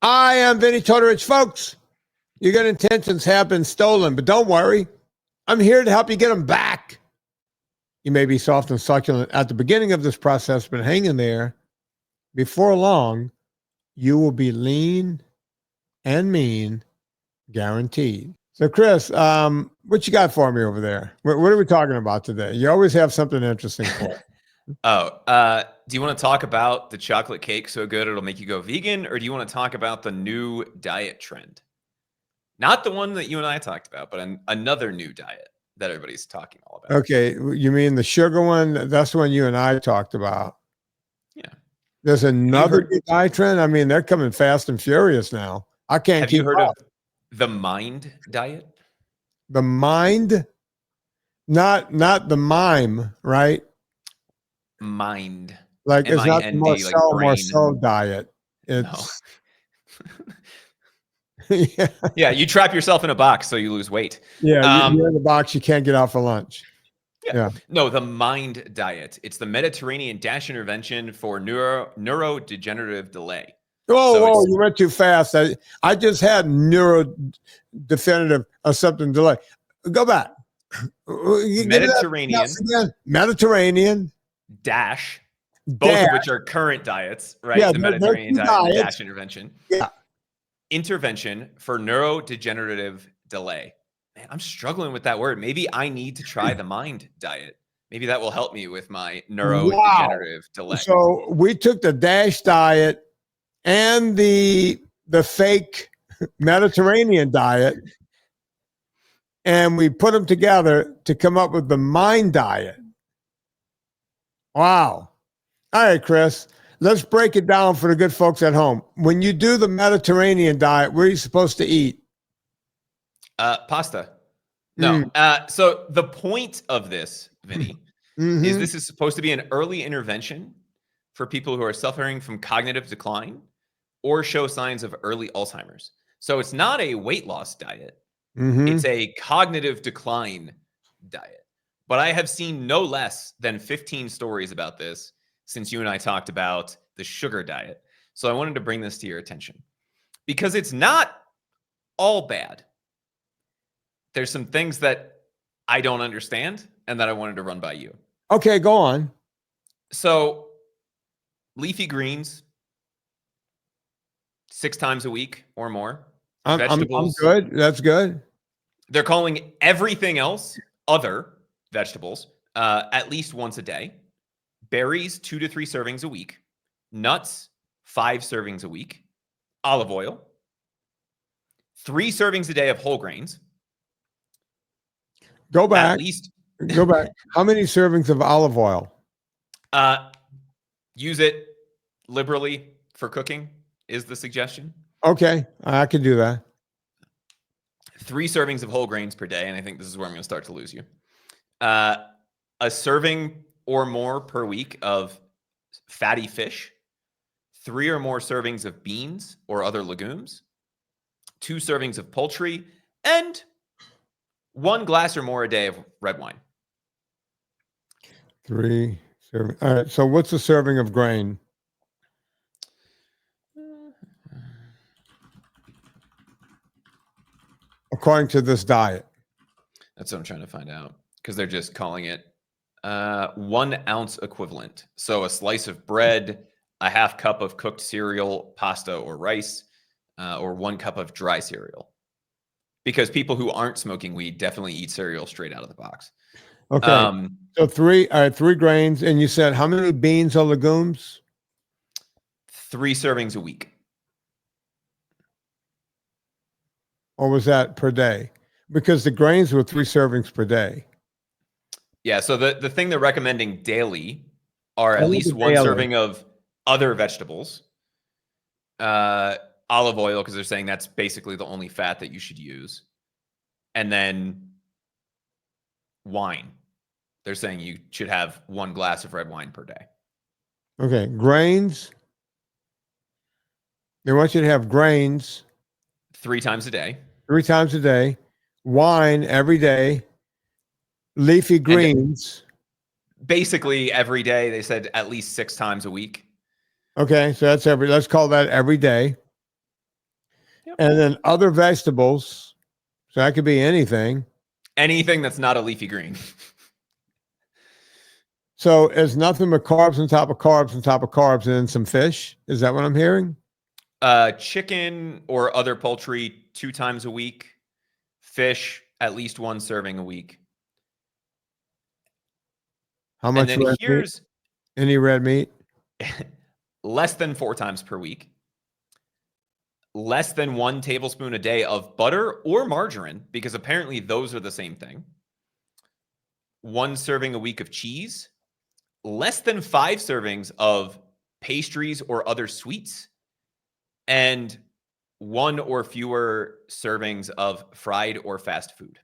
I am Vinnie Tortorich, folks. Your good intentions have been stolen, but don't worry. I'm here to help you get them back. You may be soft and succulent at the beginning of this process, but hang in there. Before long, you will be lean and mean, guaranteed. So, Chris, what you got for me over there? What are we talking about today? You always have something interesting for us. Do you want to talk about the chocolate cake so good it'll make you go vegan, or do you want to talk about the new diet trend? Not the one that you and I talked about, but another new diet that everybody's talking all about. Okay, you mean the sugar one? That's the one you and I talked about. Yeah. There's another new diet trend. I mean, they're coming fast and furious now. I can't Have keep you heard up. of the mind diet? The mind? Not the mime, right? Mind. Like it's not the M-I-N-D, like brain. Marcel diet. It's no. Yeah, you trap yourself in a box so you lose weight. Yeah, you're in the box, you can't get out for lunch. Yeah. No, the mind diet. It's the Mediterranean DASH intervention for neurodegenerative delay. Whoa, you went too fast. I just had neurodefinitive something delay. Go back. Mediterranean. DASH. Both of which are current diets, right? Yeah, the Mediterranean diet, diets. DASH intervention. Yeah. Intervention for neurodegenerative delay. Man, I'm struggling with that word. Maybe I need to try the mind diet. Maybe that will help me with my neurodegenerative delay. So we took the DASH diet and the fake Mediterranean diet, and we put them together to come up with the mind diet. Wow. All right, Chris, let's break it down for the good folks at home. When you do the Mediterranean diet, what are you supposed to eat? Pasta. No. So the point of this, Vinny, is this is supposed to be an early intervention for people who are suffering from cognitive decline or show signs of early Alzheimer's. So it's not a weight loss diet. It's a cognitive decline diet. But I have seen no less than 15 stories about this since you and I talked about the sugar diet. So I wanted to bring this to your attention because it's not all bad. There's some things that I don't understand and that I wanted to run by you. Okay, go on. So leafy greens, 6 times a week or more. Vegetables. I'm good. That's good. They're calling everything else other vegetables at least once a day. Berries, 2 to 3 servings a week. Nuts, 5 servings a week. Olive oil, 3 servings a day of whole grains. Go back. At least. Go back. How many servings of olive oil? Use it liberally for cooking is the suggestion. Okay, I can do that. 3 servings of whole grains per day, and I think this is where I'm going to start to lose you. A serving or more per week of fatty fish, 3 or more servings of beans or other legumes, 2 servings of poultry, and 1 glass or more a day of red wine. 3 servings. All right. So what's a serving of grain? According to this diet. That's what I'm trying to find out because they're just calling it 1 ounce equivalent. So a slice of bread, a half cup of cooked cereal, pasta or rice, or 1 cup of dry cereal. Because people who aren't smoking weed definitely eat cereal straight out of the box. Okay. So 3 grains, and you said how many beans or legumes? 3 servings a week. Or was that per day? Because the grains were 3 servings per day. Yeah, so the thing they're recommending daily are at least 1 serving of other vegetables. Olive oil, because they're saying that's basically the only fat that you should use. And then wine. They're saying you should have 1 glass of red wine per day. Okay, grains. They want you to have grains 3 times a day. 3 times a day. Wine every day. Leafy greens. Basically every day. They said at least 6 times a week. Okay, so that's let's call that every day. And then other vegetables. So that could be anything. Anything that's not a leafy green. So it's nothing but carbs on top of carbs on top of carbs and then some fish. Is that what I'm hearing? Chicken or other poultry 2 times a week. Fish, at least 1 serving a week. How much and then red here's meat? Any red meat? less than 4 times per week. Less than 1 tablespoon a day of butter or margarine, because apparently those are the same thing. 1 serving a week of cheese. Less than 5 servings of pastries or other sweets. And 1 or fewer servings of fried or fast food.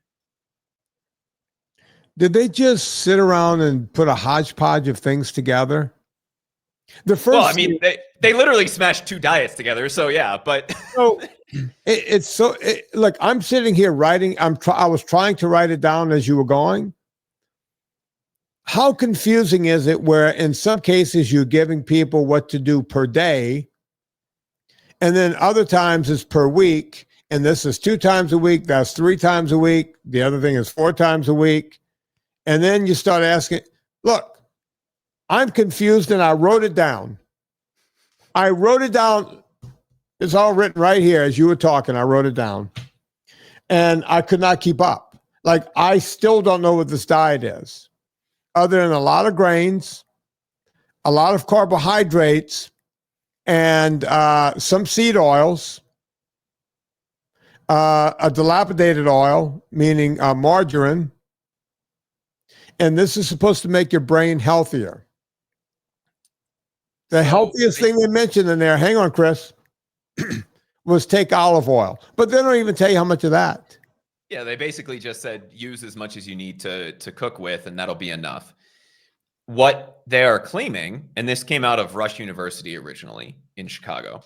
Did they just sit around and put a hodgepodge of things together? The first, well, I mean, they literally smashed 2 diets together, so yeah. But so look, I'm sitting here writing. I was trying to write it down as you were going. How confusing is it? Where in some cases you're giving people what to do per day, and then other times it's per week, and this is 2 times a week. That's 3 times a week. The other thing is 4 times a week, and then you start asking, look. I'm confused and I wrote it down. It's all written right here as you were talking. I wrote it down and I could not keep up. Like, I still don't know what this diet is, other than a lot of grains, a lot of carbohydrates, and some seed oils, a dilapidated oil, meaning margarine. And this is supposed to make your brain healthier. The healthiest thing they mentioned in there, hang on, Chris, was take olive oil. But they don't even tell you how much of that. Yeah, they basically just said use as much as you need to cook with, and that'll be enough. What they are claiming, and this came out of Rush University originally in Chicago,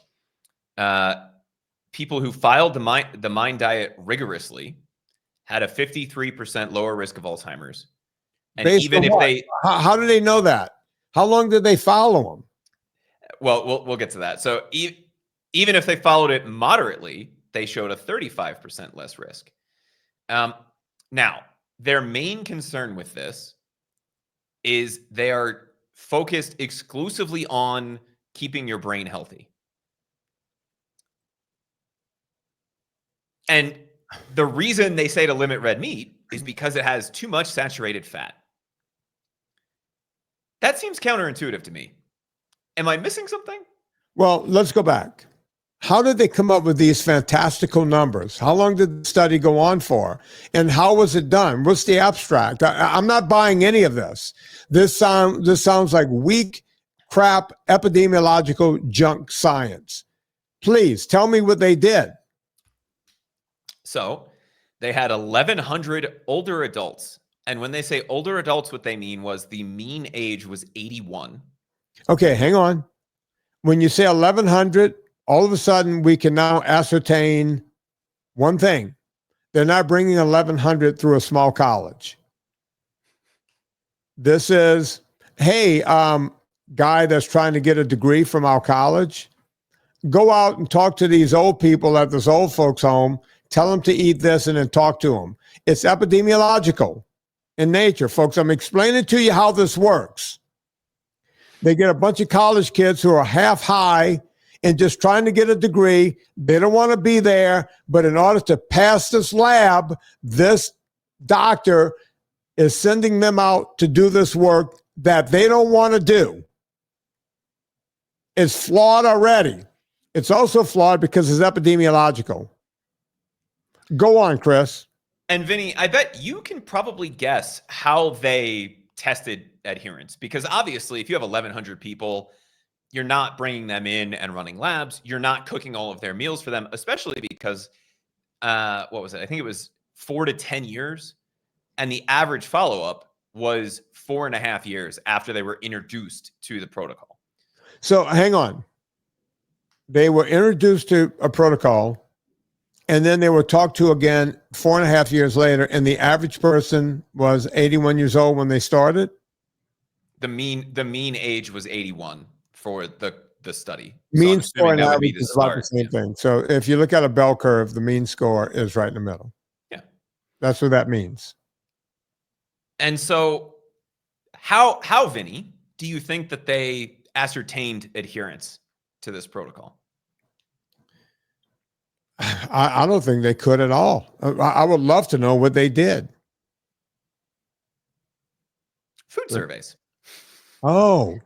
people who followed the MIND diet rigorously had a 53% lower risk of Alzheimer's. And based even if what? How do they know that? How long did they follow them? Well, we'll get to that. So even if they followed it moderately, they showed a 35% less risk. Now, their main concern with this is they are focused exclusively on keeping your brain healthy. And the reason they say to limit red meat is because it has too much saturated fat. That seems counterintuitive to me. Am I missing something? Well, let's go back. How did they come up with these fantastical numbers? How long did the study go on for? And how was it done? What's the abstract? I'm not buying any of this. This sounds like weak, crap, epidemiological junk science. Please tell me what they did. So they had 1,100 older adults. And when they say older adults, what they mean was the mean age was 81. Okay, hang on. When you say 1,100, all of a sudden we can now ascertain one thing. They're not bringing 1,100 through a small college. This is, hey, guy that's trying to get a degree from our college, go out and talk to these old people at this old folks home, tell them to eat this and then talk to them. It's epidemiological in nature, folks. I'm explaining to you how this works. They get a bunch of college kids who are half high and just trying to get a degree. They don't want to be there, but in order to pass this lab, this doctor is sending them out to do this work that they don't want to do. It's flawed already. It's also flawed because it's epidemiological. Go on, Chris. And Vinnie, I bet you can probably guess how they tested adherence, because obviously if you have 1,100 people, you're not bringing them in and running labs. You're not cooking all of their meals for them, especially because, what was it? I think it was 4 to 10 years. And the average follow-up was 4.5 years after they were introduced to the protocol. So hang on. They were introduced to a protocol, and then they were talked to again 4.5 years later, and the average person was 81 years old when they started? The mean age was 81 for the the study. So I'm Mean score assuming and that would be average the is about the start. same thing. So if you look at a bell curve, the mean score is right in the middle. Yeah. That's what that means. And so how, Vinnie, do you think that they ascertained adherence to this protocol? I don't think they could at all. I would love to know what they did. Food surveys. Oh,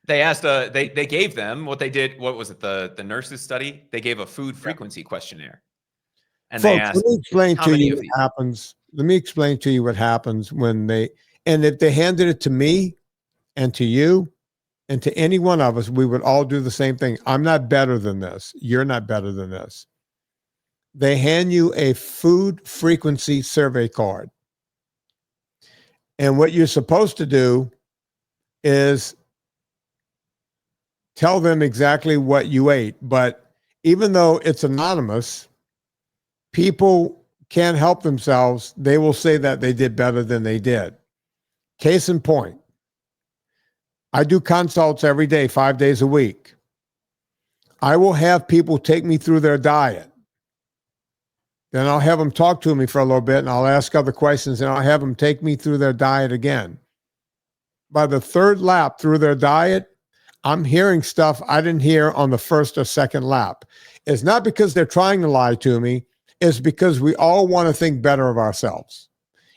They asked, they gave them what they did. What was it? The nurses study? They gave a food frequency questionnaire. And they folks, asked, let me explain how to many you of what these? happens. Let me explain to you what happens when and if they handed it to me and to you and to any one of us, we would all do the same thing. I'm not better than this. You're not better than this. They hand you a food frequency survey card. And what you're supposed to do is tell them exactly what you ate. But even though it's anonymous, people can't help themselves. They will say that they did better than they did. Case in point, I do consults every day, 5 days a week. I will have people take me through their diet. Then I'll have them talk to me for a little bit and I'll ask other questions and I'll have them take me through their diet again. By the third lap through their diet, I'm hearing stuff I didn't hear on the first or second lap. It's not because they're trying to lie to me. It's because we all want to think better of ourselves.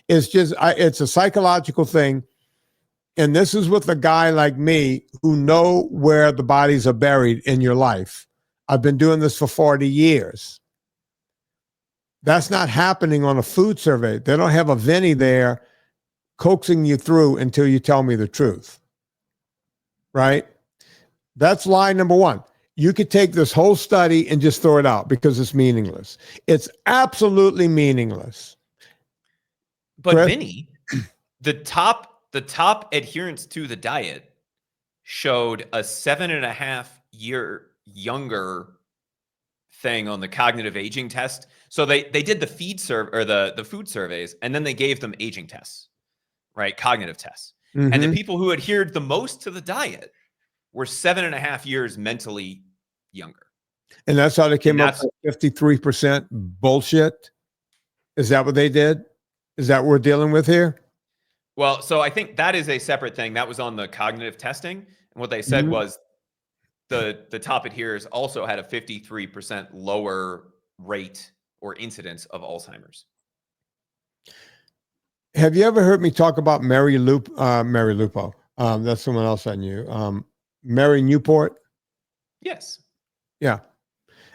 It's just, it's a psychological thing. And this is with a guy like me who know where the bodies are buried in your life. I've been doing this for 40 years. That's not happening on a food survey. They don't have a Vinnie there coaxing you through until you tell me the truth. Right? That's lie number one. You could take this whole study and just throw it out because it's meaningless. It's absolutely meaningless. But Chris? Vinnie, the top adherence to the diet showed a 7.5 year younger thing on the cognitive aging test. So they did the the food surveys, and then they gave them aging tests, right? Cognitive tests. Mm-hmm. And the people who adhered the most to the diet were 7.5 years mentally younger. And that's how they came up with 53% bullshit. Is that what they did? Is that what we're dealing with here? Well, so I think that is a separate thing. That was on the cognitive testing. And what they said was the top adherers also had a 53% lower rate or incidence of Alzheimer's. Have you ever heard me talk about Mary Lupo? That's someone else I knew. Mary Newport? Yes. Yeah.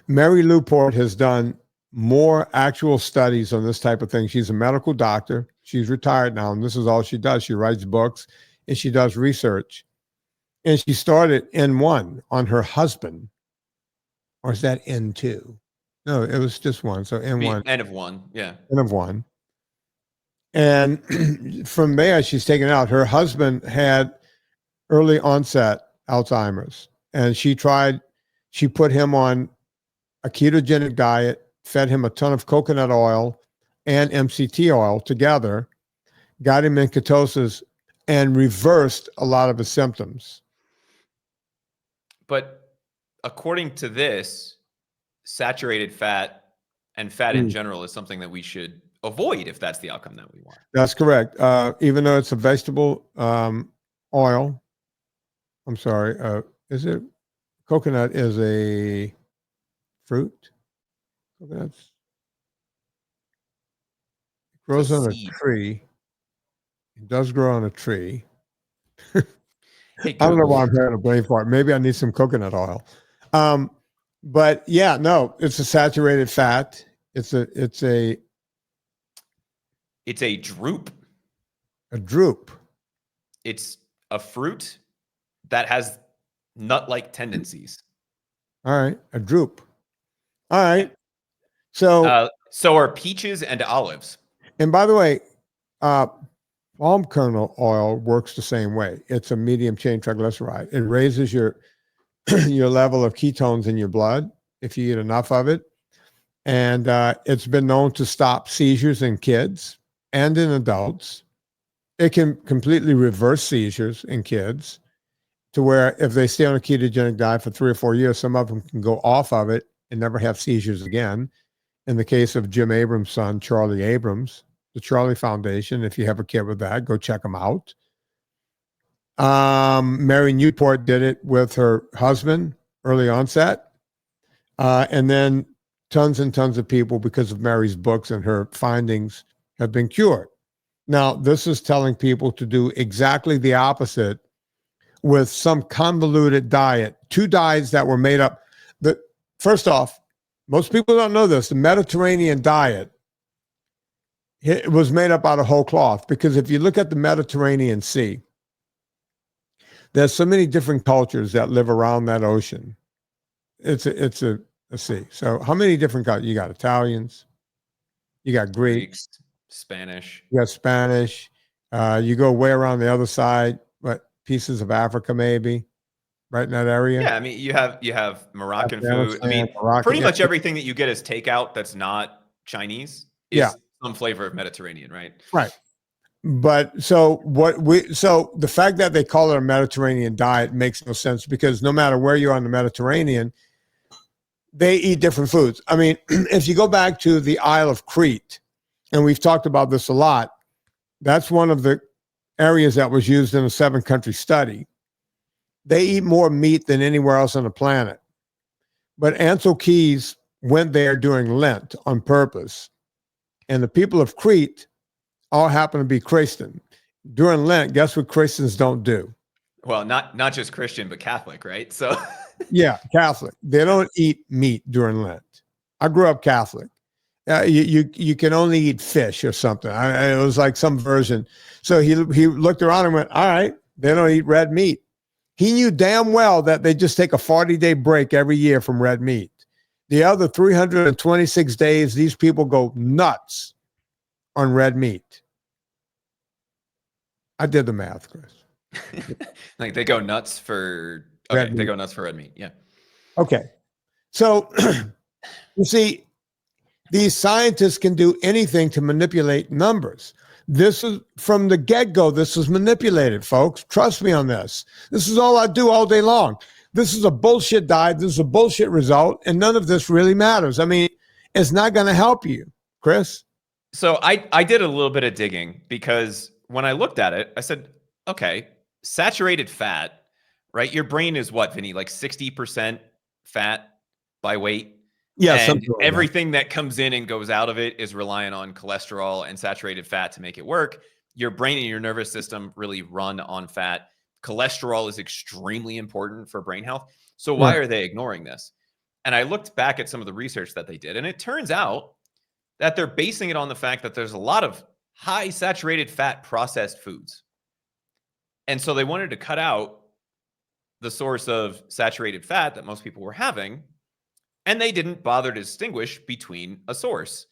Mary Newport has done more actual studies on this type of thing. She's a medical doctor. She's retired now, and this is all she does. She writes books and she does research. And she started N1 on her husband. Or is that N2? No, it was just one. So N1. N of one. Yeah. N of one. And from there, she's taken out. Her husband had early onset Alzheimer's. And she put him on a ketogenic diet, fed him a ton of coconut oil and MCT oil together, got him in ketosis, and reversed a lot of his symptoms. But according to this, saturated fat and fat in general is something that we should avoid if that's the outcome that we want. That's correct. Even though it's a vegetable oil, I'm sorry, is it? Coconut is a fruit. Coconuts grows on a tree. It does grow on a tree. Hey, I don't know why I'm having a brain fart. Maybe I need some coconut oil. But yeah, no, it's a saturated fat. It's a drupe. A drupe. It's a fruit that has nut-like tendencies. All right, a drupe. All right. So are peaches and olives. And by the way, palm kernel oil works the same way. It's a medium chain triglyceride. It raises your level of ketones in your blood if you eat enough of it. And it's been known to stop seizures in kids and in adults. It can completely reverse seizures in kids. to where if they stay on a ketogenic diet for 3 or 4 years, some of them can go off of it and never have seizures again. In the case of Jim Abrams' son, Charlie Abrams, the Charlie Foundation, if you have a kid with that, go check them out. Mary Newport did it with her husband, early onset. And then tons and tons of people, because of Mary's books and her findings, have been cured. Now, this is telling people to do exactly the opposite with some convoluted diet, 2 diets that were made up. First off, most people don't know this. The Mediterranean diet, it was made up out of whole cloth, because if you look at the Mediterranean Sea, there's so many different cultures that live around that ocean. It's a sea. So how many different cultures? You got Italians, you got Greeks, Spanish. You got Spanish. You go way around the other side, what, pieces of Africa maybe, right in that area? Yeah, I mean, you have Moroccan food. I mean, pretty much everything that you get as takeout that's not Chinese is some flavor of Mediterranean, right? Right. But so the fact that they call it a Mediterranean diet makes no sense, because no matter where you are in the Mediterranean, they eat different foods. I mean, if you go back to the Isle of Crete, and we've talked about this a lot, that's one of the areas that was used in a 7-country study. They eat more meat than anywhere else on the planet. But Ansel Keys went there during Lent on purpose. And the people of Crete all happen to be Christian. During Lent, guess what Christians don't do? Well, not just Christian, but Catholic, right? So yeah, Catholic. They don't eat meat during Lent. I grew up Catholic. You can only eat fish or something. It was like some version. So he looked around and went, all right, they don't eat red meat. He knew damn well that they just take a 40-day break every year from red meat. The other 326 days, these people go nuts on red meat. I did the math, Chris. Like they go nuts for they go nuts for red meat. Yeah. Okay. So you see, these scientists can do anything to manipulate numbers. This is from the get-go. This is manipulated, folks. Trust me on this. This is all I do all day long. This is a bullshit diet. This is a bullshit result. And none of this really matters. I mean, it's not going to help you, Chris. So I did a little bit of digging, because when I looked at it, I said, okay, saturated fat, right? Your brain is what, Vinny, like 60% fat by weight? Yeah, and everything that comes in and goes out of it is reliant on cholesterol and saturated fat to make it work. Your brain and your nervous system really run on fat. Cholesterol is extremely important for brain health. So why are they ignoring this? And I looked back at some of the research that they did, and it turns out that they're basing it on the fact that there's a lot of high saturated fat processed foods. And so they wanted to cut out the source of saturated fat that most people were having. And they didn't bother to distinguish between a source.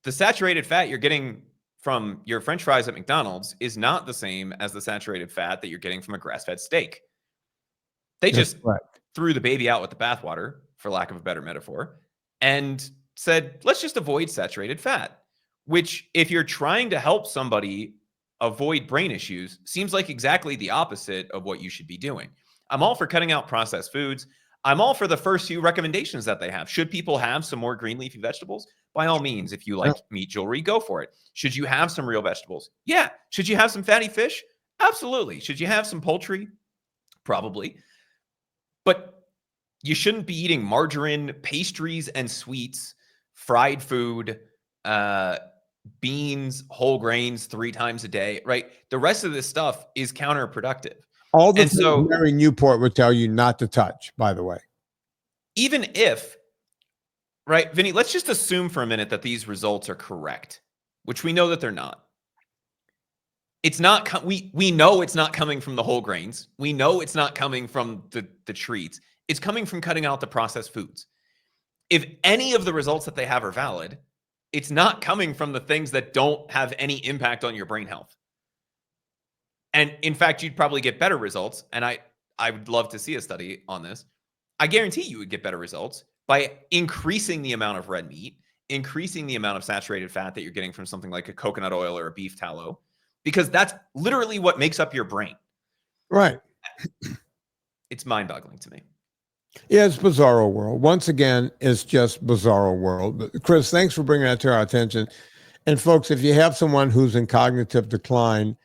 The saturated fat you're getting from your French fries at McDonald's is not the same as the saturated fat that you're getting from a grass-fed steak. They just threw the baby out with the bathwater, for lack of a better metaphor, and said, let's just avoid saturated fat, which, if you're trying to help somebody avoid brain issues, seems like exactly the opposite of what you should be doing. I'm all for cutting out processed foods. I'm all for the first few recommendations that they have. Should people have some more green leafy vegetables? By all means, if you like meat jewelry, go for it. Should you have some real vegetables? Yeah. Should you have some fatty fish? Absolutely. Should you have some poultry? Probably. But you shouldn't be eating margarine, pastries, and sweets, fried food, beans, whole grains 3 times a day, right? The rest of this stuff is counterproductive. All the things Mary Newport would tell you not to touch, by the way. Even if, right, Vinny, let's just assume for a minute that these results are correct, which we know that they're not. It's not, we know it's not coming from the whole grains. We know it's not coming from the treats. It's coming from cutting out the processed foods. If any of the results that they have are valid, it's not coming from the things that don't have any impact on your brain health. And in fact, you'd probably get better results. And I would love to see a study on this. I guarantee you would get better results by increasing the amount of red meat, increasing the amount of saturated fat that you're getting from something like a coconut oil or a beef tallow, because that's literally what makes up your brain. Right. It's mind-boggling to me. Yeah, it's bizarro world. Once again, it's just bizarro world. But Chris, thanks for bringing that to our attention. And folks, if you have someone who's in cognitive decline,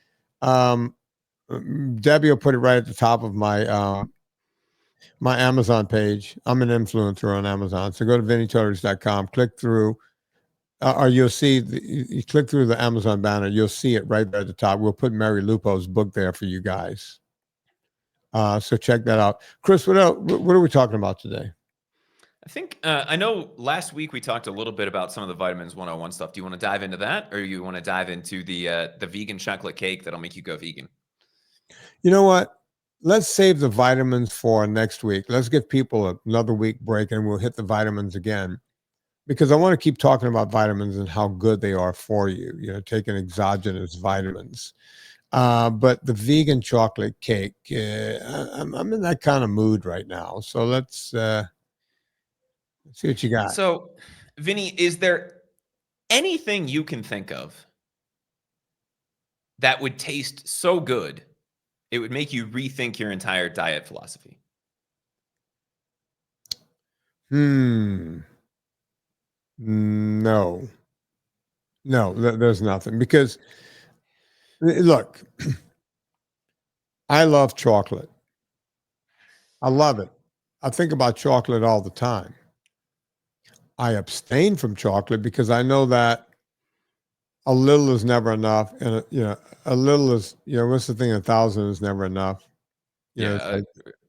Debbie will put it right at the top of my Amazon page. I'm an influencer on Amazon, so go to VinnieTortorich.com, click through, or you'll see you click through the Amazon banner. You'll see it right there at the top. We'll put Mary Lupo's book there for you guys. So check that out. Chris, what else, what are we talking about today? I think I know last week we talked a little bit about some of the vitamins 101 stuff. Do you want to dive into that, or you want to dive into the vegan chocolate cake that'll make you go vegan? You know what? Let's save the vitamins for next week. Let's give people another week break, and we'll hit the vitamins again, because I want to keep talking about vitamins and how good they are for you. You know, taking exogenous vitamins. But the vegan chocolate cake, I'm in that kind of mood right now. So let's see what you got. So, Vinnie, is there anything you can think of that would taste so good it would make you rethink your entire diet philosophy? No, there's nothing, because look, I love chocolate. I love it. I think about chocolate all the time. I abstain from chocolate because I know that a little is never enough, and a little is, what's the thing? 1,000 is never enough. Yeah,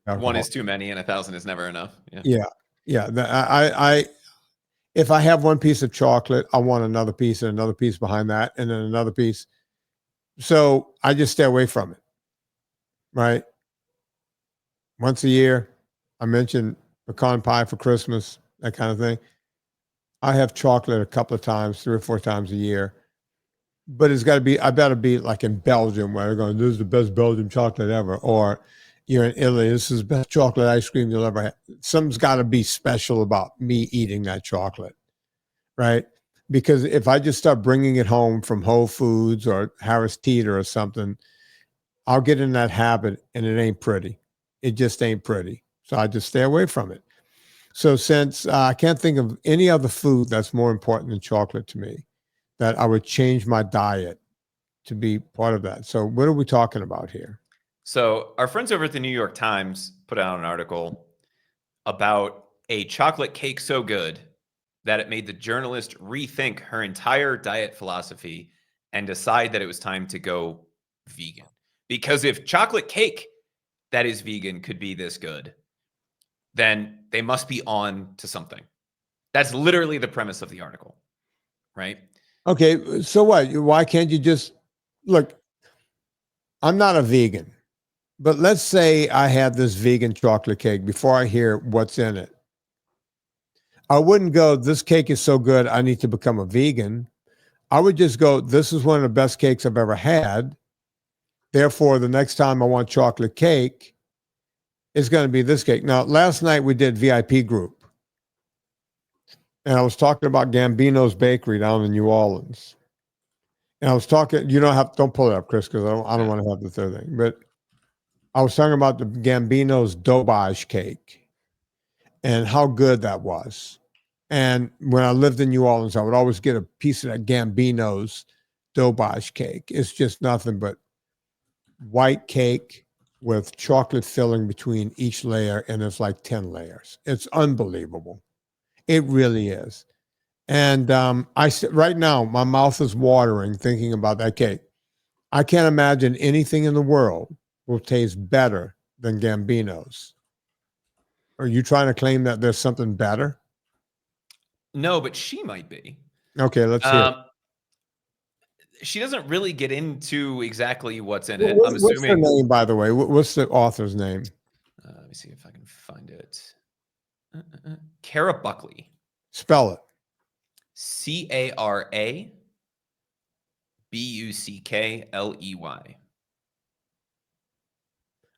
Like one is too many, and 1,000 is never enough. Yeah. I if I have one piece of chocolate, I want another piece and another piece behind that, and then another piece. So I just stay away from it. Right. Once a year, I mentioned pecan pie for Christmas, that kind of thing. I have chocolate a couple of times, 3 or 4 times a year. But it's got to be, I better be like in Belgium, where they're going, this is the best Belgian chocolate ever. Or you're in Italy, this is the best chocolate ice cream you'll ever have. Something's got to be special about me eating that chocolate, right? Because if I just start bringing it home from Whole Foods or Harris Teeter or something, I'll get in that habit, and it ain't pretty. It just ain't pretty. So I just stay away from it. So since I can't think of any other food that's more important than chocolate to me, that I would change my diet to be part of that. So what are we talking about here? So our friends over at the New York Times put out an article about a chocolate cake so good that it made the journalist rethink her entire diet philosophy and decide that it was time to go vegan. Because if chocolate cake that is vegan could be this good, then they must be on to something. That's literally the premise of the article, right? Okay, so what? Why can't you just look? I'm not a vegan, but let's say I had this vegan chocolate cake before I hear what's in it. I wouldn't go, this cake is so good, I need to become a vegan. I would just go, this is one of the best cakes I've ever had. Therefore, the next time I want chocolate cake, it's going to be this cake. Now, last night we did VIP group, and I was talking about Gambino's Bakery down in New Orleans. And I was talking, don't pull it up, Chris, because I don't want to have the third thing. But I was talking about the Gambino's Dobbage cake and how good that was. And when I lived in New Orleans, I would always get a piece of that Gambino's Dobbage cake. It's just nothing but white cake with chocolate filling between each layer, and it's like 10 layers. It's unbelievable. It really is. And right now, my mouth is watering thinking about that cake. I can't imagine anything in the world will taste better than Gambino's. Are you trying to claim that there's something better? No, but she might be. Okay, let's hear it. She doesn't really get into exactly what's in it. I'm What's her assuming. name, by the way? What's the author's name? Let me see if I can find it. Cara Buckley. Spell it. CaraBuckley.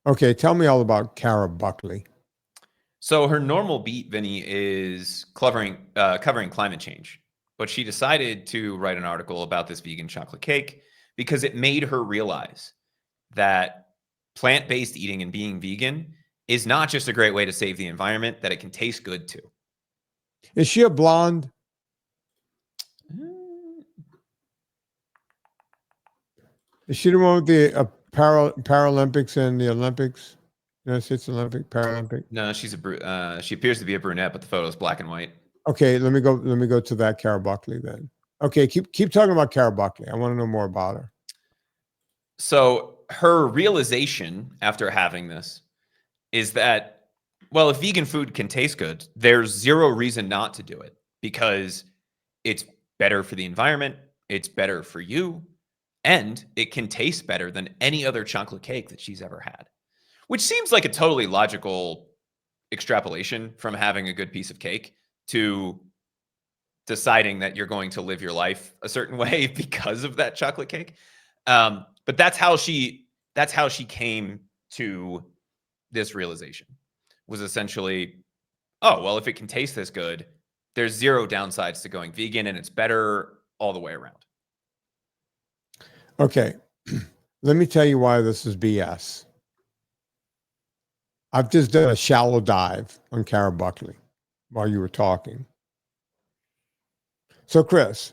Okay, tell me all about Cara Buckley. So her normal beat, Vinny, is covering climate change. But she decided to write an article about this vegan chocolate cake because it made her realize that plant-based eating and being vegan is not just a great way to save the environment, that it can taste good too. Is she a blonde? Is she the one with the Paralympics and the Olympics? United States Olympic, Paralympic? No, she's she appears to be a brunette, but the photo is black and white. Okay, let me go to that Cara Buckley then. Okay, keep talking about Cara Buckley. I want to know more about her. So her realization after having this is that, well, if vegan food can taste good, there's zero reason not to do it, because it's better for the environment, it's better for you, and it can taste better than any other chocolate cake that she's ever had, which seems like a totally logical extrapolation from having a good piece of cake to deciding that you're going to live your life a certain way because of that chocolate cake. But that's how she came to this realization, was essentially, oh, well, if it can taste this good, there's zero downsides to going vegan, and it's better all the way around. Okay, let me tell you why this is BS. I've just done a shallow dive on Cara Buckley while you were talking. So, Chris,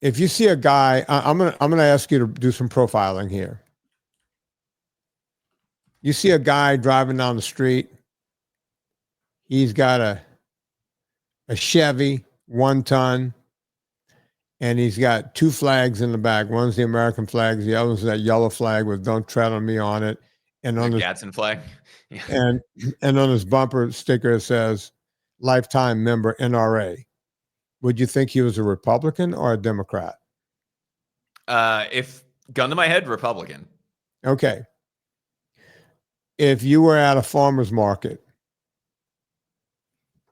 if you see a guy, I'm gonna ask you to do some profiling here. You see a guy driving down the street. He's got a Chevy 1-ton, and he's got two flags in the back. One's the American flag, the other's that yellow flag with "Don't tread on me" on it. And on the his Gadsden flag. Yeah. and on his bumper sticker it says "Lifetime member NRA." Would you think he was a Republican or a Democrat? If gun to my head, Republican. Okay. If you were at a farmer's market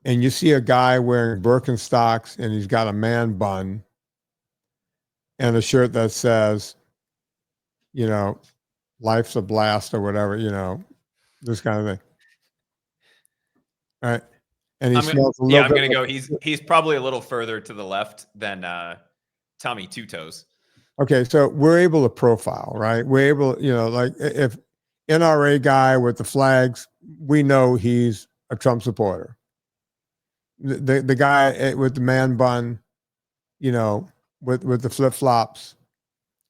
and you see a guy wearing Birkenstocks and he's got a man bun and a shirt that says, you know, "Life's a blast" or whatever, you know, this kind of thing. All right. And he smells a little I'm bit. going to go. He's probably a little further to the left than Tommy Two Toes. Okay. So we're able to profile, right? We're able, you know, like if NRA guy with the flags, we know he's a Trump supporter. The guy with the man bun, you know, with the flip flops,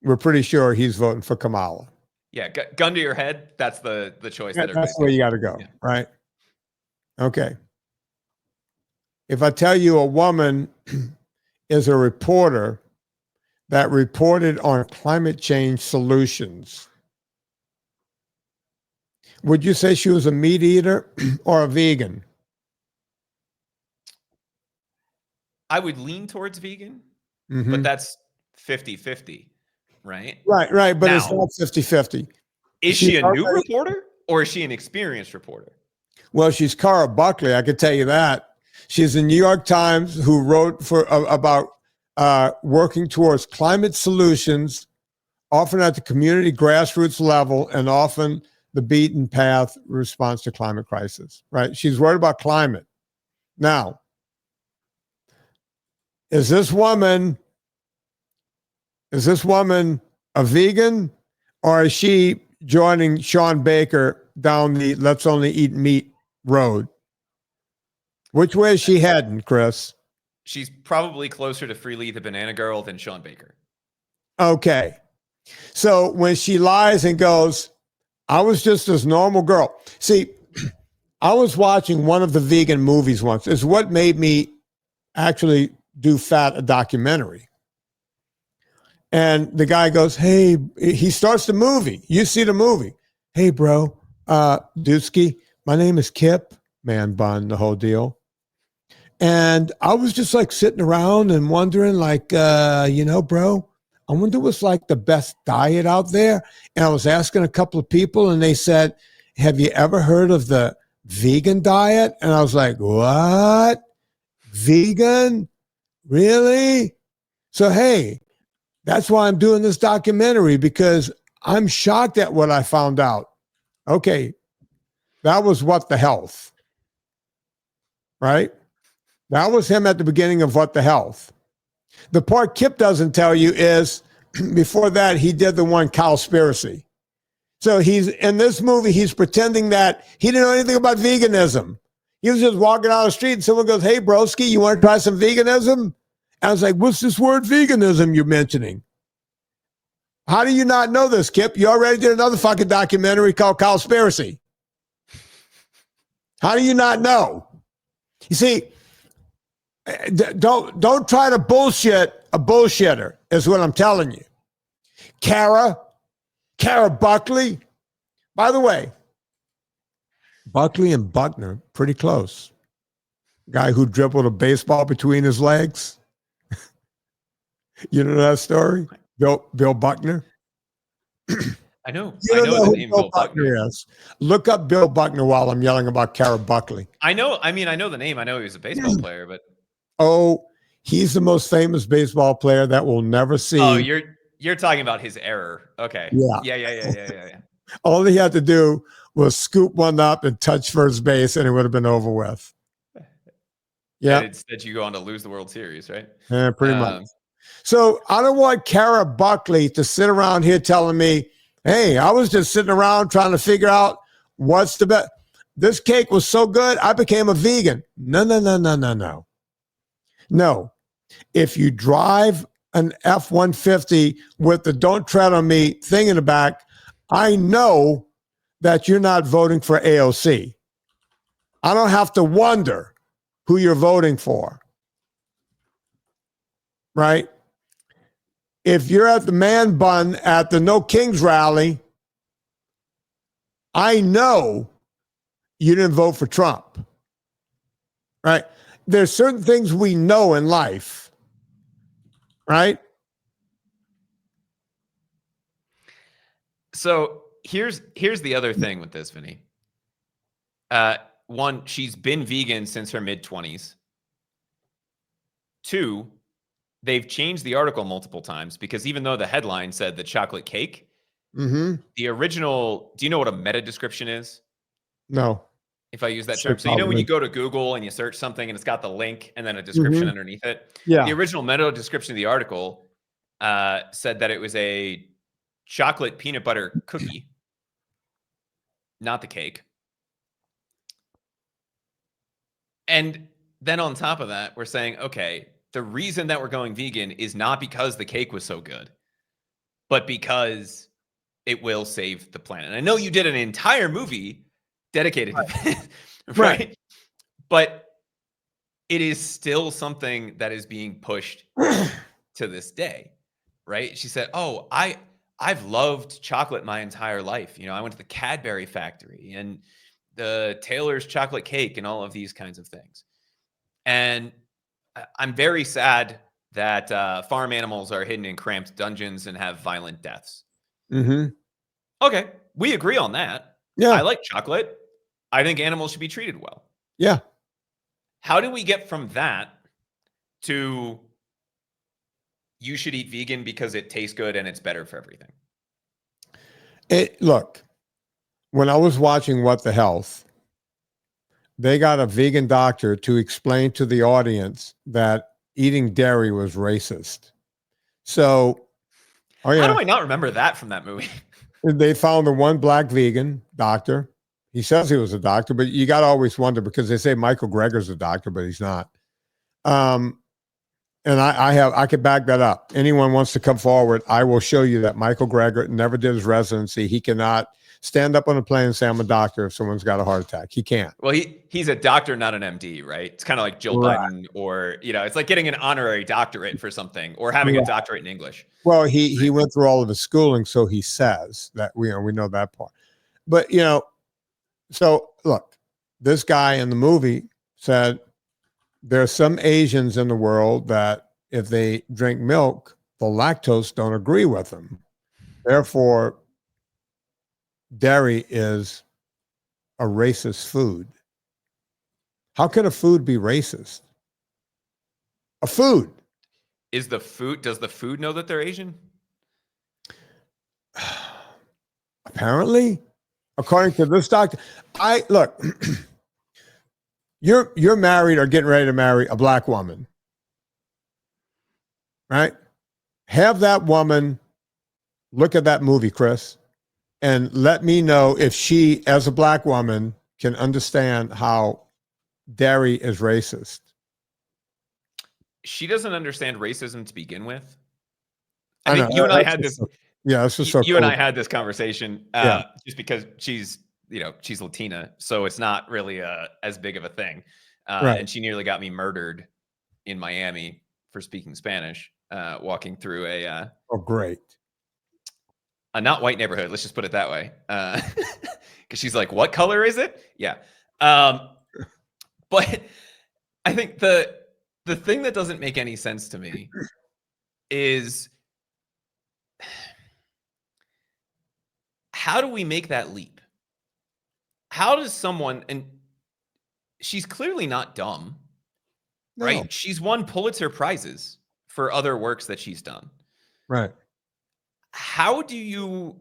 we're pretty sure he's voting for Kamala. Yeah, gun to your head. That's the choice. Yeah, that's where you got to go, yeah. Right? Okay. If I tell you a woman is a reporter that reported on climate change solutions, would you say she was a meat eater or a vegan? I would lean towards vegan, but that's 50-50, right? Right. But now, it's not 50-50. Is she a new reporter or is she an experienced reporter? Well, she's Cara Buckley, I could tell you that. She's a New York Times who wrote about working towards climate solutions, often at the community grassroots level and often the beaten path response to climate crisis, right? She's worried about climate. Now, is this woman a vegan, or is she joining Sean Baker down the "let's only eat meat" road? Which way is she heading, Chris? She's probably closer to Freely the Banana Girl than Sean Baker. Okay. So when she lies and goes, "I was just this normal girl." See, I was watching one of the vegan movies once. It's what made me actually do a documentary. And the guy goes, "Hey," he starts the movie. You see the movie. "Hey, bro, Dusky, my name is Kip," man bun, the whole deal. And I was just like sitting around and wondering, like, you know, bro, I wonder what's like the best diet out there. And I was asking a couple of people and they said, "Have you ever heard of the vegan diet?" And I was like, "What? Vegan? Really?" So, hey, that's why I'm doing this documentary, because I'm shocked at what I found out. Okay, that was What the Health, right? That was him at the beginning of What the Health. The part Kip doesn't tell you is before that, he did the one Cowspiracy. So he's in this movie, he's pretending that he didn't know anything about veganism. He was just walking down the street and someone goes, "Hey, broski, you want to try some veganism?" And I was like, "What's this word veganism you're mentioning? How do you not know this, Kip? You already did another fucking documentary called Cowspiracy. How do you not know?" You see, don't try to bullshit a bullshitter, is what I'm telling you. Kara Buckley. By the way, Buckley and Buckner, pretty close. Guy who dribbled a baseball between his legs. You know that story? Bill Buckner? I know. You I don't know the who name Bill Bill Buckner. is. Look up Bill Buckner while I'm yelling about Kara Buckley. I know. I mean, I know the name. I know he was a baseball player, but Oh, he's the most famous baseball player that we'll never see. oh, you're talking about his error. Okay. Yeah. All he had to do was scoop one up and touch first base, and it would have been over with. Yeah. And instead, you go on to lose the World Series, right? Yeah, pretty much. So I don't want Kara Buckley to sit around here telling me, "Hey, I was just sitting around trying to figure out what's the best. This cake was so good, I became a vegan." No. No. If you drive an F-150 with the "Don't Tread on Me" thing in the back, I know that you're not voting for AOC. I don't have to wonder who you're voting for. Right? If you're at the man bun at the No Kings rally, I know you didn't vote for Trump. Right? There's certain things we know in life. Right? So here's the other thing with this, Vinny. One, she's been vegan since her mid-20s. Two, they've changed the article multiple times because even though the headline said the chocolate cake, the original, do you know what a meta description is? No. If I use that term. So you know when you go to Google and you search something and it's got the link and then a description underneath it? Yeah. The original meta description of the article said that it was a chocolate peanut butter cookie, not the cake. And then on top of that, we're saying, okay, the reason that we're going vegan is not because the cake was so good, but because it will save the planet. And I know you did an entire movie dedicated to this, right? But it is still something that is being pushed to this day, right? She said, "Oh, I've loved chocolate my entire life. You know, I went to the Cadbury factory and the Taylor's chocolate cake and all of these kinds of things." And I'm very sad that farm animals are hidden in cramped dungeons and have violent deaths. Okay, we agree on that. Yeah. I like chocolate. I think animals should be treated well. Yeah. How do we get from that to you should eat vegan because it tastes good and it's better for everything? Look, when I was watching What the Health, they got a vegan doctor to explain to the audience that eating dairy was racist. So, How do I not remember that from that movie? They found the one black vegan doctor. He says he was a doctor, but you got to always wonder because they say Michael Greger's a doctor, but he's not. And I could back that up. Anyone wants to come forward, I will show you that Michael Greger never did his residency. He cannot stand up on a plane and say, "I'm a doctor," if someone's got a heart attack. He can't. Well, he's a doctor, not an MD, right? It's kind of like Jill Biden, or it's like getting an honorary doctorate for something, or having a doctorate in English. Well, he went through all of his schooling, so he says that we know that part. But so look, this guy in the movie said there are some Asians in the world that if they drink milk, the lactose don't agree with them. Therefore, dairy is a racist food. How can a food be racist? A food. Does the food know that they're Asian? Apparently, according to this doctor, look, you're married or getting ready to marry a black woman, right? Have that woman look at that movie, Chris, and let me know if she, as a black woman, can understand how dairy is racist. She doesn't understand racism to begin with. I know. You and I had this. Yeah, this is so You cool. and I had this conversation Yeah. just because she's Latina, so it's not really as big of a thing. Right. And she nearly got me murdered in Miami for speaking Spanish, walking through a great. a not white neighborhood. Let's just put it that way. Because she's like, "What color is it?" Yeah. But I think the thing that doesn't make any sense to me is, how do we make that leap? How does someone, and she's clearly not dumb, right? No. She's won Pulitzer Prizes for other works that she's done. Right. How do you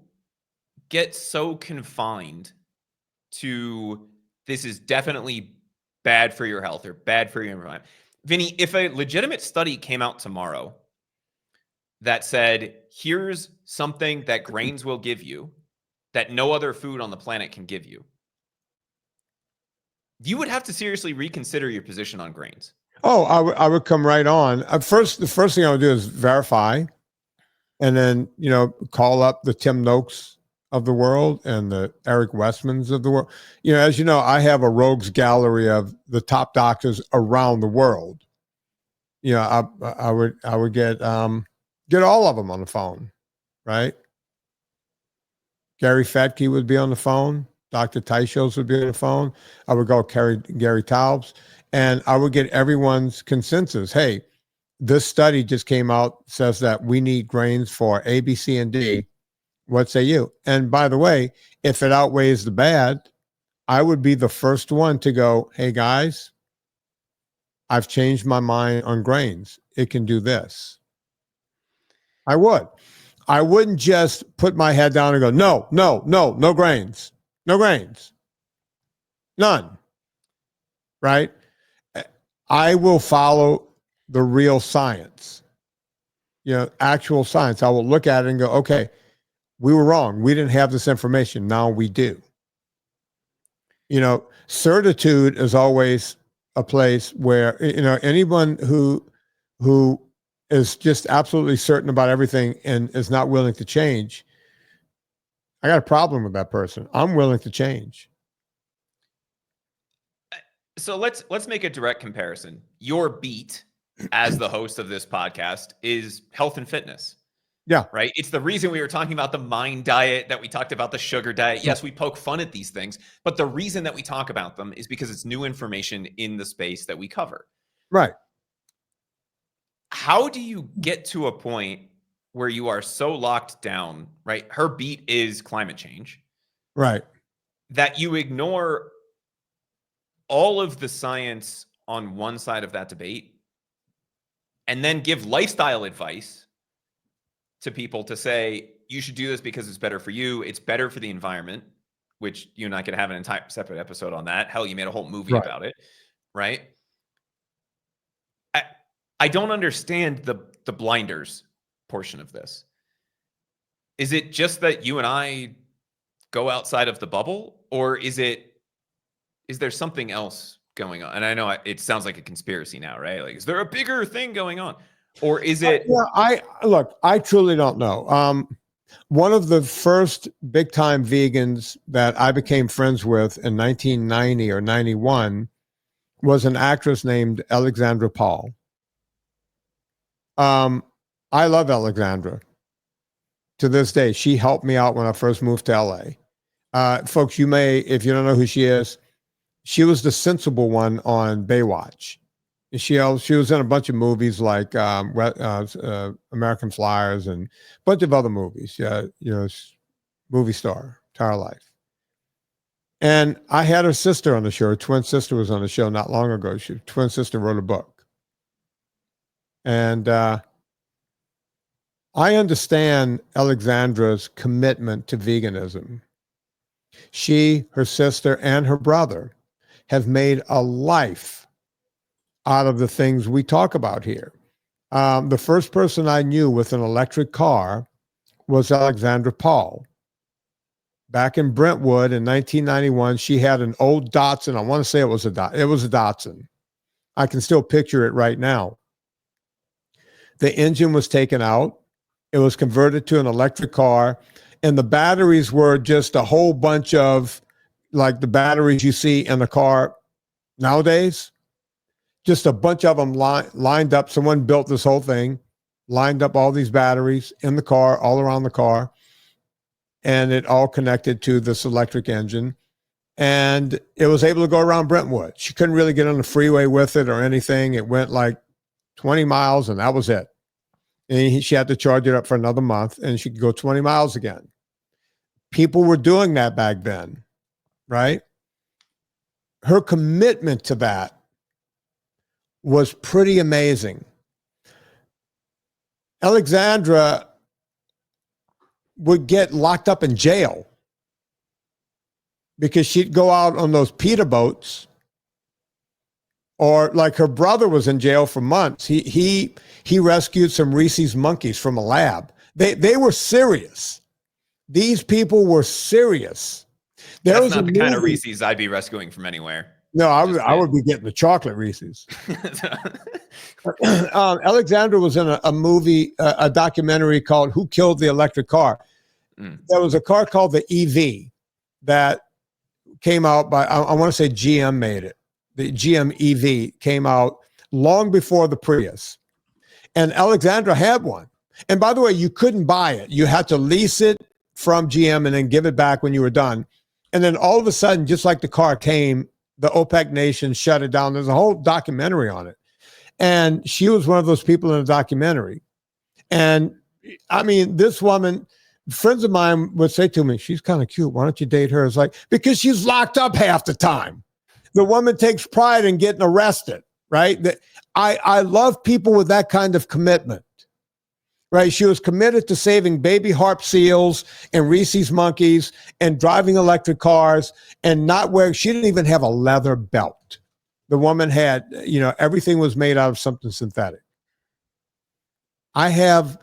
get so confined to this is definitely bad for your health or bad for your environment? Vinny, if a legitimate study came out tomorrow that said, here's something that grains will give you that no other food on the planet can give you, you would have to seriously reconsider your position on grains. Oh, I would come right on. The first thing I would do is verify, and then, call up the Tim Noakes of the world and the Eric Westmans of the world. As you know, I have a rogues gallery of the top doctors around the world. I would get all of them on the phone, right? Gary Fatke would be on the phone. Dr. Teichos would be on the phone. I would go Gary Taubes, and I would get everyone's consensus. Hey, this study just came out, says that we need grains for A, B, C, and D. What say you? And by the way, if it outweighs the bad, I would be the first one to go, hey guys, I've changed my mind on grains. It can do this. I would. I wouldn't just put my head down and go, no grains. No grains. None. Right? I will follow the real science, actual science. I will look at it and go, okay, we were wrong. We didn't have this information. Now we do. Certitude is always a place where, anyone who is just absolutely certain about everything and is not willing to change, I got a problem with that person. I'm willing to change. So let's make a direct comparison. Your beat as the host of this podcast is health and fitness. Yeah. Right. It's the reason we were talking about the mind diet, that we talked about the sugar diet. Yes, we poke fun at these things, but the reason that we talk about them is because it's new information in the space that we cover. Right. How do you get to a point where you are so locked down, right? Her beat is climate change. Right. That you ignore all of the science on one side of that debate and then give lifestyle advice to people to say, you should do this because it's better for you. It's better for the environment, which you and I could have an entire separate episode on that. Hell, you made a whole movie about it, right? I don't understand the blinders portion of this. Is it just that you and I go outside of the bubble, or is there something else going on? And I know it sounds like a conspiracy now, right? Like, is there a bigger thing going on? Or is it? I truly don't know. One of the first big time vegans that I became friends with in 1990 or 91 was an actress named Alexandra Paul. I love Alexandra. To this day, she helped me out when I first moved to LA. Folks, you may, if you don't know who she is, she was the sensible one on Baywatch. She was in a bunch of movies like American Flyers and a bunch of other movies. Movie star, entire life. And I had her sister on the show. Her twin sister was on the show not long ago. Her twin sister wrote a book. And I understand Alexandra's commitment to veganism. She, her sister, and her brother have made a life out of the things we talk about here. The first person I knew with an electric car was Alexandra Paul. back in Brentwood in 1991. She had an old Datsun. I want to say it was a Datsun. I can still picture it right now. The engine was taken out. It was converted to an electric car, and the batteries were just a whole bunch of like the batteries you see in a car nowadays. Just a bunch of them lined up. Someone built this whole thing, lined up all these batteries in the car, all around the car, and it all connected to this electric engine. And it was able to go around Brentwood. She couldn't really get on the freeway with it or anything. It went like 20 miles, and that was it. And she had to charge it up for another month, and she could go 20 miles again. People were doing that back then, right? Her commitment to that was pretty amazing. Alexandra would get locked up in jail because she'd go out on those PETA boats, or like her brother was in jail for months. He rescued some rhesus monkeys from a lab. They were serious. These people were serious. That's not the kind of Reese's I'd be rescuing from anywhere. No, I would be getting the chocolate Reese's. Alexandra was in a movie, a documentary called "Who Killed the Electric Car." There was a car called the EV that came out by, I want to say GM made it. The GM EV came out long before the Prius. And Alexandra had one. And by the way, you couldn't buy it. You had to lease it from GM and then give it back when you were done. And then all of a sudden, just like the car came, the OPEC nation shut it down. There's a whole documentary on it. And she was one of those people in the documentary. And I mean, this woman, friends of mine would say to me, she's kind of cute. Why don't you date her? It's like, because she's locked up half the time. The woman takes pride in getting arrested, right? I love people with that kind of commitment, right? She was committed to saving baby harp seals and rhesus monkeys and driving electric cars and not wearing, she didn't even have a leather belt. The woman had, everything was made out of something synthetic. I have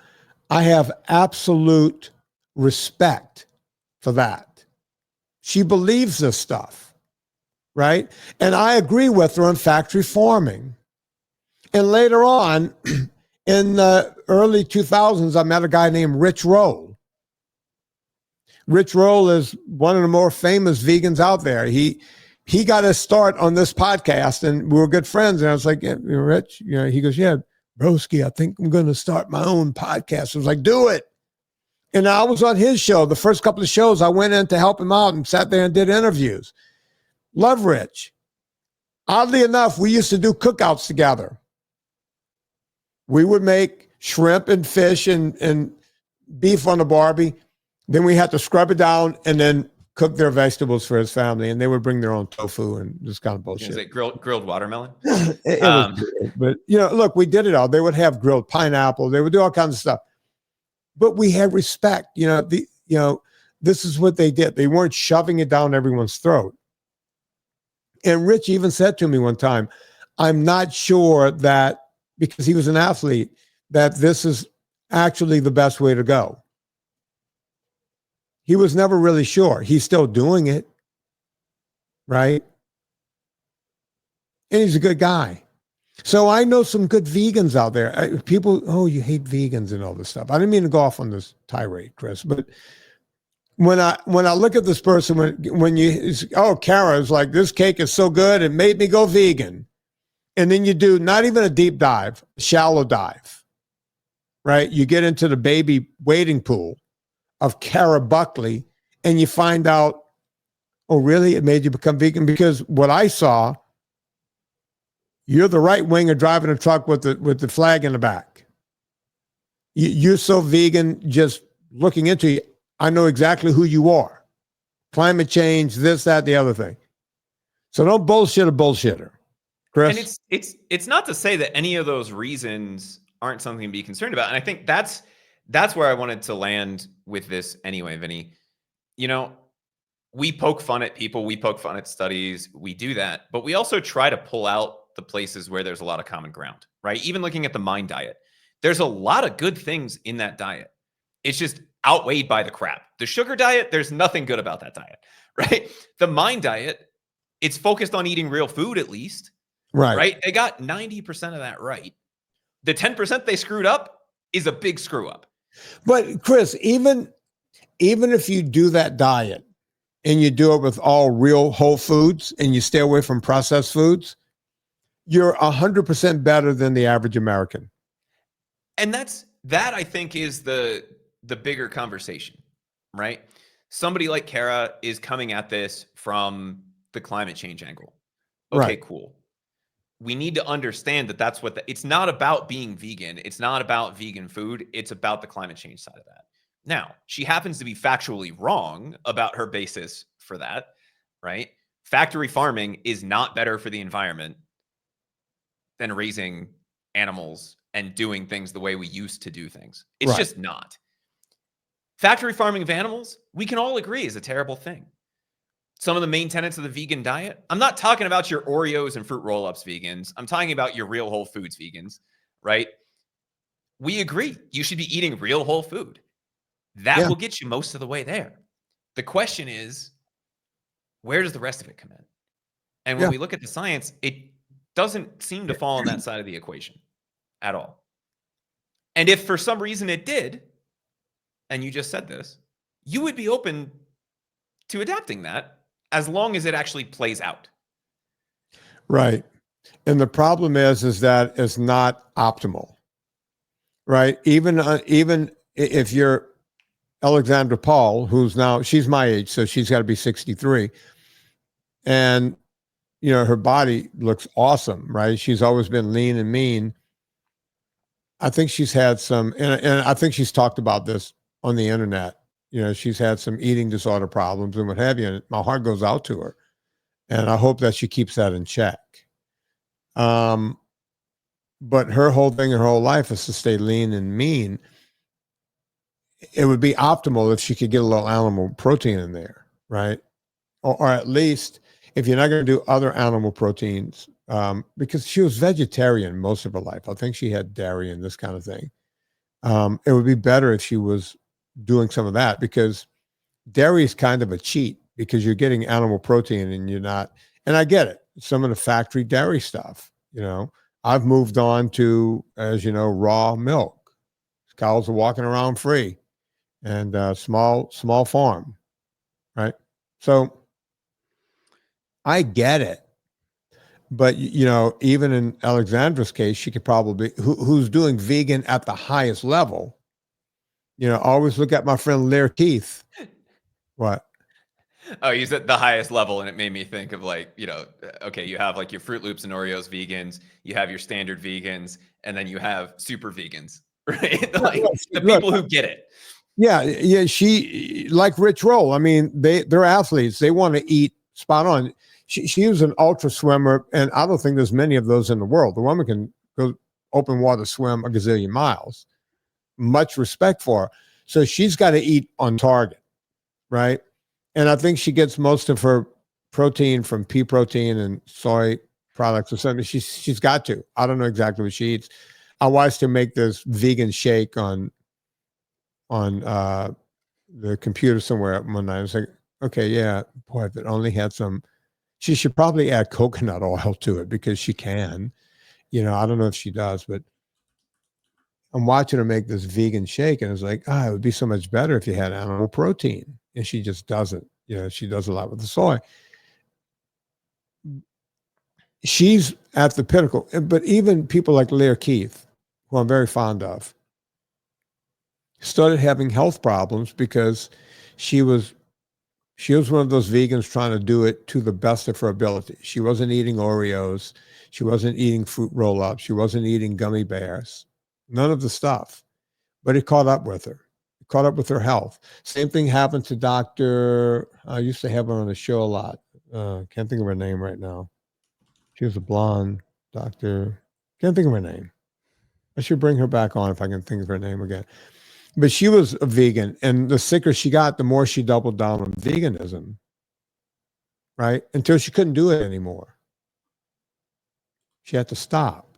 absolute respect for that. She believes this stuff, right? And I agree with her on factory farming. And later on, in the early 2000s, I met a guy named Rich Roll. Rich Roll is one of the more famous vegans out there. He got his start on this podcast, and we were good friends. And I was like, yeah, Rich, he goes, yeah, broski, I think I'm going to start my own podcast. I was like, do it. And I was on his show. The first couple of shows, I went in to help him out and sat there and did interviews. Love Rich. Oddly enough, we used to do cookouts together. We would make shrimp and fish and beef on the Barbie. Then we had to scrub it down and then cook their vegetables for his family. And they would bring their own tofu and this kind of bullshit. Is it grilled watermelon? It was good. But, look, we did it all. They would have grilled pineapple. They would do all kinds of stuff. But we had respect. This is what they did. They weren't shoving it down everyone's throat. And Rich even said to me one time, I'm not sure that, because he was an athlete, that this is actually the best way to go. He was never really sure. He's still doing it, right? And he's a good guy. So I know some good vegans out there. People, you hate vegans and all this stuff. I didn't mean to go off on this tirade, Chris, but when I look at this person, Kara is like, this cake is so good, it made me go vegan. And then you do not even a deep dive, shallow dive, right? You get into the baby wading pool of Kara Buckley and you find out, oh, really? It made you become vegan? Because what I saw, you're the right winger driving a truck with the flag in the back. You're so vegan, just looking into you, I know exactly who you are. Climate change, this, that, the other thing. So don't bullshit a bullshitter. Chris? And it's not to say that any of those reasons aren't something to be concerned about. And I think that's where I wanted to land with this anyway, Vinny. We poke fun at people, we poke fun at studies, we do that, but we also try to pull out the places where there's a lot of common ground, right? Even looking at the Mind diet, there's a lot of good things in that diet. It's just outweighed by the crap. The sugar diet, there's nothing good about that diet, right? The mind diet, it's focused on eating real food at least, right? They got 90% of that right. The 10% they screwed up is a big screw up. But Chris, even if you do that diet and you do it with all real whole foods and you stay away from processed foods, you're 100% better than the average American. And that I think is the bigger conversation, right? Somebody like Kara is coming at this from the climate change angle. Okay, right. Cool. We need to understand that that's what it's not about being vegan. It's not about vegan food. It's about the climate change side of that. Now, she happens to be factually wrong about her basis for that, right? Factory farming is not better for the environment than raising animals and doing things the way we used to do things. It's right. Just not. Factory farming of animals, we can all agree, is a terrible thing. Some of the main tenets of the vegan diet, I'm not talking about your Oreos and fruit roll-ups vegans. I'm talking about your real whole foods vegans, right? We agree. You should be eating real whole food. That will get you most of the way there. The question is, where does the rest of it come in? And when we look at the science, it doesn't seem to fall on that side of the equation at all. And if for some reason it did, and you just said this, you would be open to adapting that as long as it actually plays out. Right. And the problem is that it's not optimal, right? Even if you're Alexandra Paul, who's now, she's my age, so she's got to be 63. And, you know, her body looks awesome, right? She's always been lean and mean. I think she's had some, and I think she's talked about this on the internet. You know, she's had some eating disorder problems and what have you. And my heart goes out to her. And I hope that she keeps that in check. But her whole thing, her whole life is to stay lean and mean. It would be optimal if she could get a little animal protein in there, right? Or at least if you're not going to do other animal proteins, because she was vegetarian most of her life. I think she had dairy and this kind of thing. It would be better if she was doing some of that, because dairy is kind of a cheat because you're getting animal protein and you're not, and I get it. Some of the factory dairy stuff, you know, I've moved on to, as you know, raw milk. Cows are walking around free, and small farm, right? So I get it. But, you know, even in Alexandra's case, she could probably, who's doing vegan at the highest level. You know, always look at my friend Lair Keith. What? Oh, he's at the highest level, and it made me think of, like, you know, okay, you have like your Fruit Loops and Oreos vegans, you have your standard vegans, and then you have super vegans, right? Like the people who get it. Yeah. She, like Rich Roll. I mean, they're athletes. They want to eat spot on. She was an ultra swimmer, and I don't think there's many of those in the world. The woman can go open water swim a gazillion miles. Much respect for her. So she's got to eat on target, right? And I think she gets most of her protein from pea protein and soy products or something. She's got to. I don't know exactly what she eats. I watched her make this vegan shake on the computer somewhere one night. I was like, okay, yeah, boy, if it only had some. She should probably add coconut oil to it, because she can. You know, I don't know if she does, but I'm watching her make this vegan shake, and it's like, it would be so much better if you had animal protein. And she just doesn't. You know, she does a lot with the soy. She's at the pinnacle. But even people like Lair Keith, who I'm very fond of, started having health problems because she was one of those vegans trying to do it to the best of her ability. She wasn't eating Oreos. She wasn't eating fruit roll-ups. She wasn't eating gummy bears. None of the stuff. But it caught up with her. It caught up with her health. Same thing happened to Dr. I used to have her on the show a lot. Can't think of her name right now. She was a blonde doctor. Can't think of her name. I should bring her back on if I can think of her name again. But she was a vegan, and the sicker she got, the more she doubled down on veganism, right? Until she couldn't do it anymore. She had to stop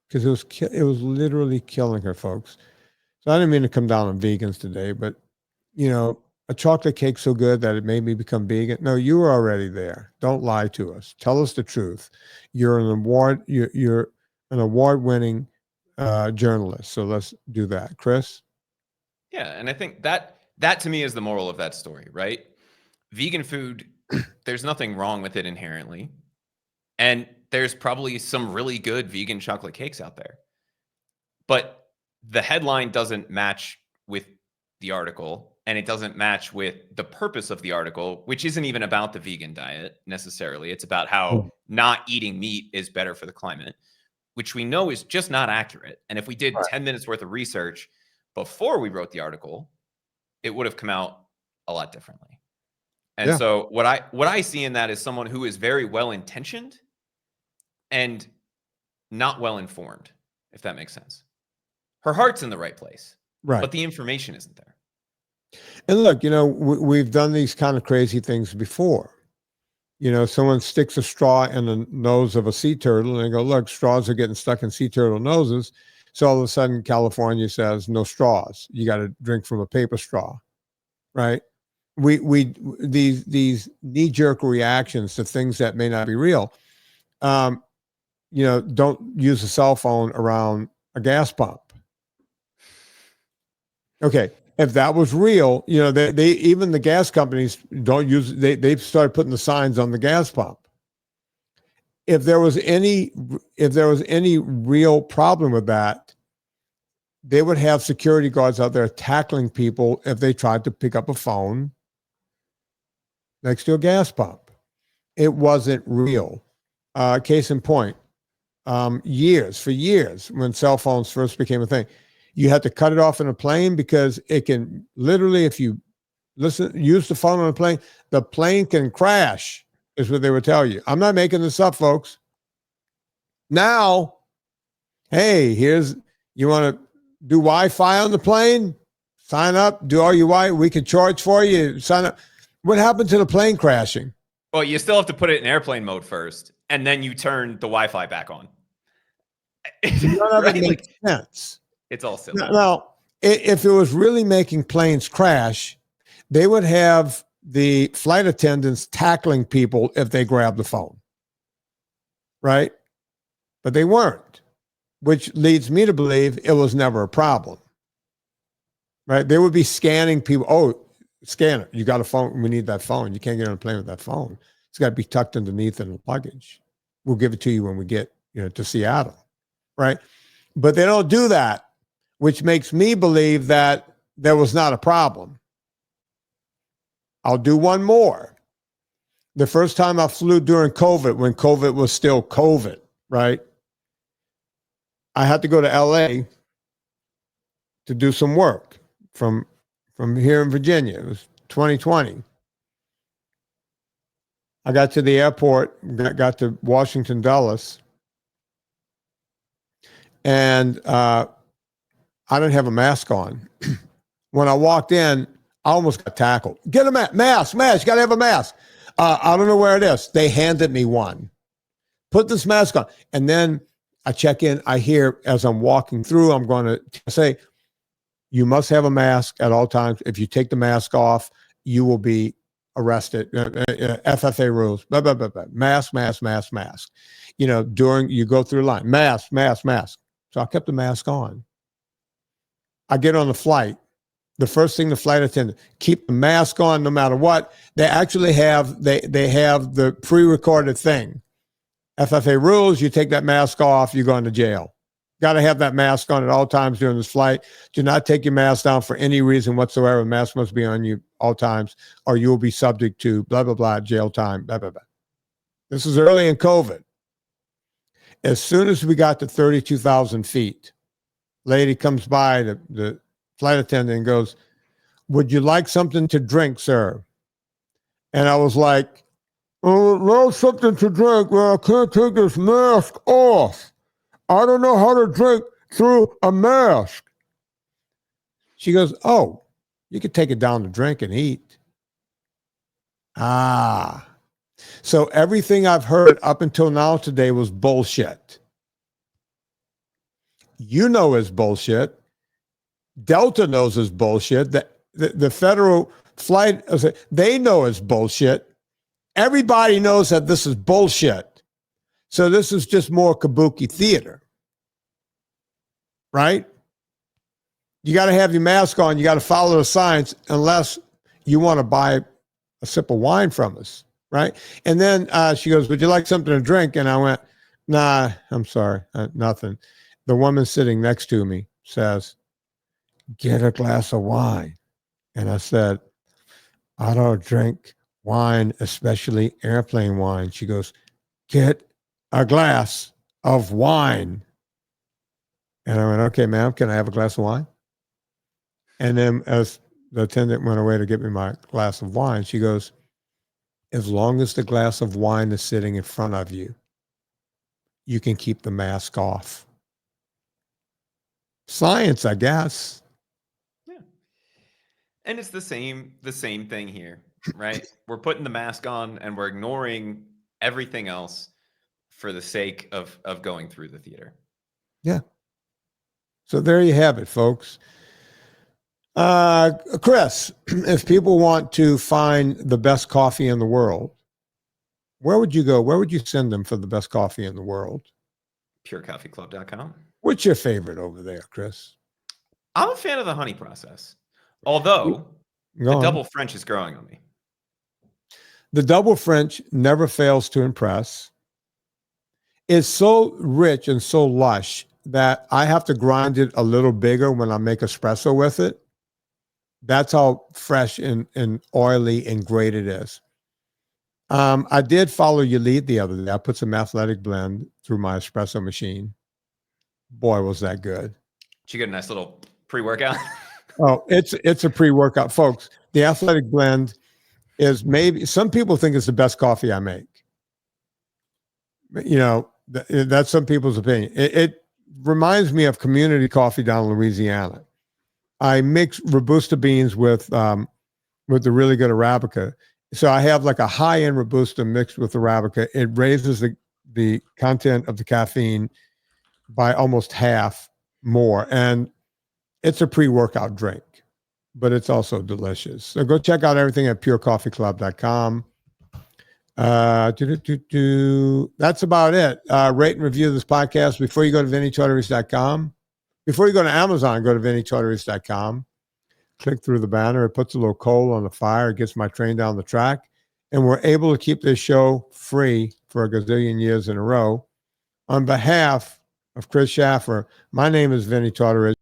because it was literally killing her, folks. So I didn't mean to come down on vegans today, but you know, a chocolate cake so good that it made me become vegan. No, you were already there. Don't lie to us. Tell us the truth. You're you're an award-winning journalist. So let's do that. Chris? Yeah, and I think that to me is the moral of that story, right? Vegan food, there's nothing wrong with it inherently. And there's probably some really good vegan chocolate cakes out there. But the headline doesn't match with the article, and it doesn't match with the purpose of the article, which isn't even about the vegan diet necessarily. It's about how not eating meat is better for the climate, which we know is just not accurate. And if we did 10 minutes worth of research before we wrote the article, it would have come out a lot differently. And so what I see in that is someone who is very well intentioned and not well informed, if that makes sense. Her heart's in the right place, Right. but the information isn't there. And look, you know, we've done these kind of crazy things before. You know, someone sticks a straw in the nose of a sea turtle and they go, look, straws are getting stuck in sea turtle noses. So all of a sudden California says no straws. You got to drink from a paper straw, right? These knee-jerk reactions to things that may not be real. You know, don't use a cell phone around a gas pump. Okay, if that was real, you know, they even the gas companies don't use. They've started putting the signs on the gas pump. If there was any real problem with that, they would have security guards out there tackling people if they tried to pick up a phone next to a gas pump. It wasn't real. Case in point, for years, when cell phones first became a thing, you had to cut it off in a plane because it can literally, if you use the phone on a plane, the plane can crash, is what they would tell you. I'm not making this up, folks. Now, hey, you want to do Wi-Fi on the plane? Sign up, do all your Wi-Fi. We can charge for you. Sign up. What happened to the plane crashing? Well, you still have to put it in airplane mode first, and then you turn the Wi-Fi back on. None of it makes sense. It's all silly. Now, if it was really making planes crash, they would have the flight attendants tackling people if they grabbed the phone, right? But they weren't, which leads me to believe it was never a problem, right? They would be scanning people. Oh, scanner, you got a phone. We need that phone. You can't get on a plane with that phone. It's got to be tucked underneath in the luggage. We'll give it to you when we get, to Seattle, right? But they don't do that, which makes me believe that there was not a problem. I'll do one more. The first time I flew during COVID, when COVID was still COVID, right? I had to go to LA to do some work from here in Virginia. It was 2020. I got to the airport, got to Washington, Dulles, and I didn't have a mask on. When I walked in, I almost got tackled. Get a mask, you got to have a mask. I don't know where it is. They handed me one. Put this mask on. And then I check in. I hear as I'm walking through, I'm going to say, you must have a mask at all times. If you take the mask off, you will be arrested. FFA rules, blah, blah, blah, blah. Mask. During you go through the line, mask. So I kept the mask on. I get on the flight. The first thing the flight attendant, keep the mask on no matter what. They actually have, they have the pre-recorded thing. FFA rules, you take that mask off, you go into jail. Got to have that mask on at all times during this flight. Do not take your mask down for any reason whatsoever. The mask must be on you all times, or you will be subject to blah, blah, blah, jail time, blah, blah, blah. This is early in COVID. As soon as we got to 32,000 feet, lady comes by, the flight attendant, and goes, would you like something to drink, sir? And I was like, oh, no, something to drink. Well, I can't take this mask off. I don't know how to drink through a mask. She goes, oh, you could take it down to drink and eat. So everything I've heard up until now today was bullshit. It's bullshit. Delta knows it's bullshit. The the federal flight, they know it's bullshit. Everybody knows that this is bullshit. So this is just more kabuki theater, right? You got to have your mask on. You got to follow the science unless you want to buy a sip of wine from us, right? And then she goes, would you like something to drink? And I went, nah, I'm sorry, nothing. The woman sitting next to me says, get a glass of wine. And I said, I don't drink wine, especially airplane wine. She goes, get a glass of wine. And I went, okay, ma'am, can I have a glass of wine? And then as the attendant went away to get me my glass of wine, she goes, as long as the glass of wine is sitting in front of you, you can keep the mask off. Science, I guess. Yeah. And it's the same thing here, right? We're putting the mask on and we're ignoring everything else for the sake of going through the theater. Yeah. So there you have it, folks. Chris, if people want to find the best coffee in the world, where would you go? Where would you send them for the best coffee in the world? purecoffeeclub.com. What's your favorite over there, Chris? I'm a fan of the honey process, although the double French is growing on me. The double French never fails to impress. It's so rich and so lush that I have to grind it a little bigger when I make espresso with it. That's how fresh and oily and great it is. I did follow your lead the other day. I put some athletic blend through my espresso machine. Boy, was that good. Did you get a nice little pre-workout? Oh, it's a pre-workout. Folks, the athletic blend is maybe, some people think it's the best coffee I make. You know, that's some people's opinion. It reminds me of community coffee down in Louisiana. I mix Robusta beans with the really good Arabica. So I have like a high-end Robusta mixed with Arabica. It raises the content of the caffeine by almost half more. And it's a pre-workout drink, but it's also delicious. So go check out everything at purecoffeeclub.com. That's about it. Rate and review this podcast. Before you go to VinnieTortorich.com, before you go to Amazon, go to VinnieTortorich.com. Click through the banner. It puts a little coal on the fire. It gets my train down the track. And we're able to keep this show free for a gazillion years in a row. On behalf of Chris Shaffer, my name is Vinnie Tortorich.